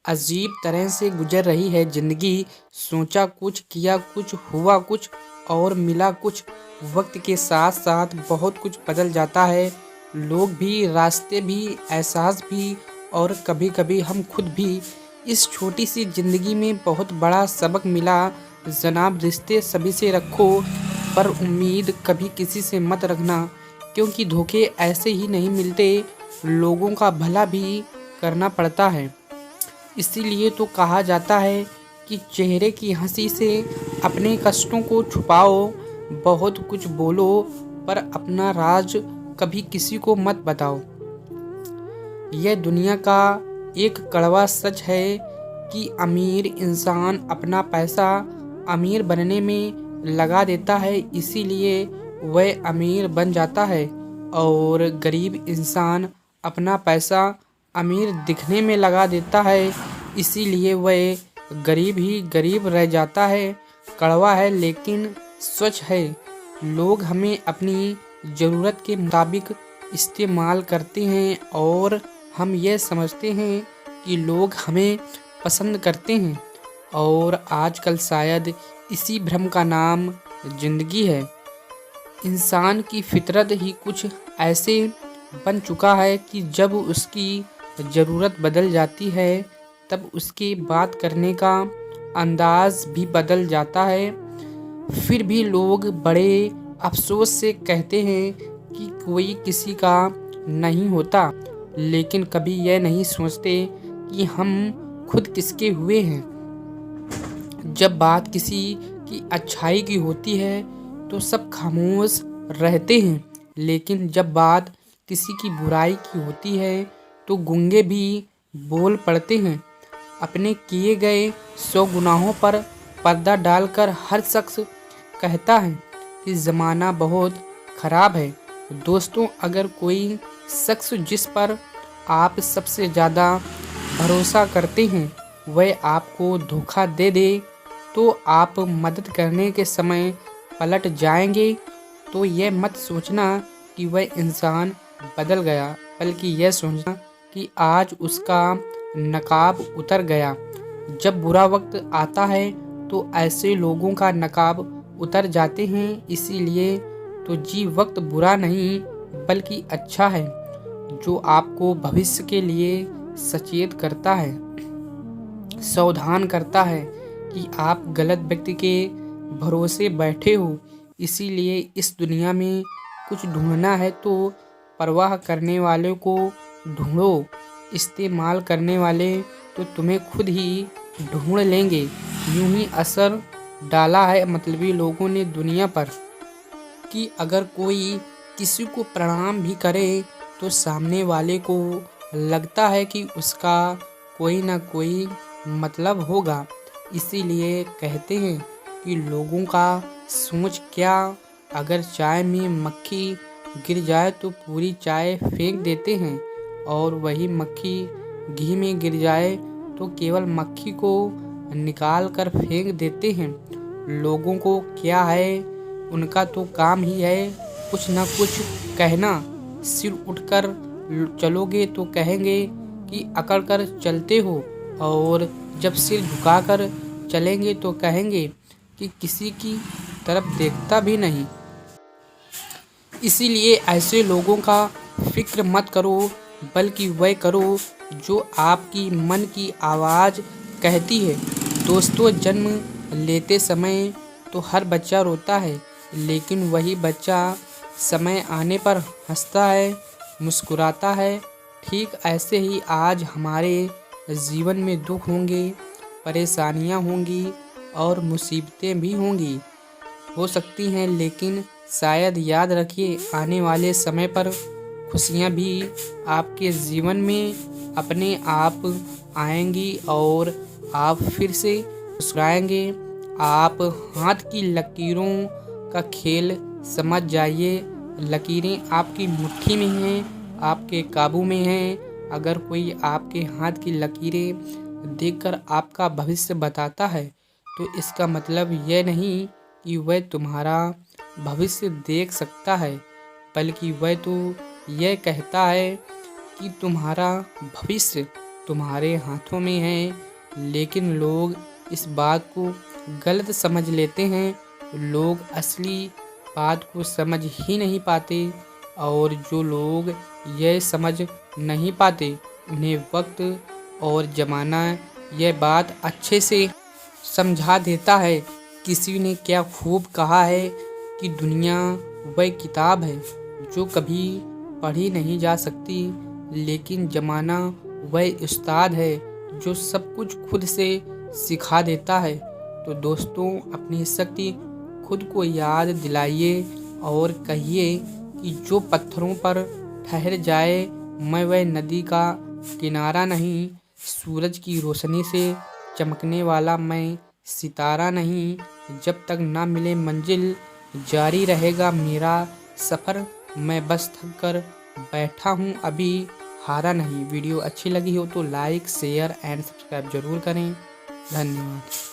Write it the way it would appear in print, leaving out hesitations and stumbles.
अजीब तरह से गुजर रही है ज़िंदगी। सोचा कुछ, किया कुछ, हुआ कुछ और मिला कुछ। वक्त के साथ साथ बहुत कुछ बदल जाता है। लोग भी, रास्ते भी, एहसास भी और कभी कभी हम खुद भी। इस छोटी सी ज़िंदगी में बहुत बड़ा सबक मिला। जनाब, रिश्ते सभी से रखो पर उम्मीद कभी किसी से मत रखना, क्योंकि धोखे ऐसे ही नहीं मिलते। लोगों का भला भी करना पड़ता है। इसीलिए तो कहा जाता है कि चेहरे की हंसी से अपने कष्टों को छुपाओ। बहुत कुछ बोलो पर अपना राज कभी किसी को मत बताओ। यह दुनिया का एक कड़वा सच है कि अमीर इंसान अपना पैसा अमीर बनने में लगा देता है, इसीलिए वह अमीर बन जाता है। और गरीब इंसान अपना पैसा अमीर दिखने में लगा देता है, इसीलिए वह गरीब ही गरीब रह जाता है। कड़वा है लेकिन सच है। लोग हमें अपनी ज़रूरत के मुताबिक इस्तेमाल करते हैं और हम यह समझते हैं कि लोग हमें पसंद करते हैं, और आजकल शायद इसी भ्रम का नाम ज़िंदगी है। इंसान की फितरत ही कुछ ऐसे बन चुका है कि जब उसकी ज़रूरत बदल जाती है तब उसके बात करने का अंदाज भी बदल जाता है। फिर भी लोग बड़े अफसोस से कहते हैं कि कोई किसी का नहीं होता, लेकिन कभी यह नहीं सोचते कि हम खुद किसके हुए हैं। जब बात किसी की अच्छाई की होती है तो सब खामोश रहते हैं, लेकिन जब बात किसी की बुराई की होती है तो गूंगे भी बोल पड़ते हैं। अपने किए गए 100 गुनाहों पर पर्दा डालकर हर शख्स कहता है कि ज़माना बहुत ख़राब है। दोस्तों, अगर कोई शख्स जिस पर आप सबसे ज़्यादा भरोसा करते हैं वह आपको धोखा दे दे, तो आप मदद करने के समय पलट जाएंगे, तो यह मत सोचना कि वह इंसान बदल गया, बल्कि यह सोचना कि आज उसका नकाब उतर गया। जब बुरा वक्त आता है तो ऐसे लोगों का नकाब उतर जाते हैं। इसीलिए तो वक्त बुरा नहीं बल्कि अच्छा है, जो आपको भविष्य के लिए सचेत करता है, सावधान करता है कि आप गलत व्यक्ति के भरोसे बैठे हो। इसीलिए इस दुनिया में कुछ ढूंढना है तो परवाह करने वाले को ढूंढो। इस्तेमाल करने वाले तो तुम्हें खुद ही ढूंढ लेंगे। यूं ही असर डाला है मतलबी लोगों ने दुनिया पर कि अगर कोई किसी को प्रणाम भी करे तो सामने वाले को लगता है कि उसका कोई ना कोई मतलब होगा। इसीलिए कहते हैं कि लोगों का सोच क्या। अगर चाय में मक्खी गिर जाए तो पूरी चाय फेंक देते हैं, और वही मक्खी घी में गिर जाए तो केवल मक्खी को निकाल कर फेंक देते हैं। लोगों को क्या है, उनका तो काम ही है कुछ ना कुछ कहना। सिर उठकर चलोगे तो कहेंगे कि अकड़ कर चलते हो, और जब सिर झुकाकर चलेंगे तो कहेंगे कि किसी की तरफ देखता भी नहीं। इसीलिए ऐसे लोगों का फिक्र मत करो, बल्कि वह करो जो आपकी मन की आवाज़ कहती है। दोस्तों, जन्म लेते समय तो हर बच्चा रोता है, लेकिन वही बच्चा समय आने पर हंसता है, मुस्कुराता है। ठीक ऐसे ही आज हमारे जीवन में दुख होंगे, परेशानियां होंगी और मुसीबतें भी होंगी, हो सकती हैं, लेकिन शायद याद रखिए आने वाले समय पर खुशियां भी आपके जीवन में अपने आप आएंगी और आप फिर से मुस्कुराएंगे। आप हाथ की लकीरों का खेल समझ जाइए। लकीरें आपकी मुट्ठी में हैं, आपके काबू में हैं। अगर कोई आपके हाथ की लकीरें देखकर आपका भविष्य बताता है तो इसका मतलब यह नहीं कि वह तुम्हारा भविष्य देख सकता है, बल्कि वह तो यह कहता है कि तुम्हारा भविष्य तुम्हारे हाथों में है। लेकिन लोग इस बात को गलत समझ लेते हैं। लोग असली बात को समझ ही नहीं पाते, और जो लोग यह समझ नहीं पाते उन्हें वक्त और ज़माना यह बात अच्छे से समझा देता है। किसी ने क्या खूब कहा है कि दुनिया वह किताब है जो कभी पढ़ी नहीं जा सकती, लेकिन ज़माना वह उस्ताद है जो सब कुछ खुद से सिखा देता है। तो दोस्तों, अपनी शक्ति खुद को याद दिलाइए और कहिए कि जो पत्थरों पर ठहर जाए, मैं वह नदी का किनारा नहीं, सूरज की रोशनी से चमकने वाला मैं सितारा नहीं। जब तक ना मिले मंजिल, जारी रहेगा मेरा सफ़र। मैं बस थक कर बैठा हूँ, अभी हारा नहीं। वीडियो अच्छी लगी हो तो लाइक, शेयर एंड सब्सक्राइब जरूर करें। धन्यवाद।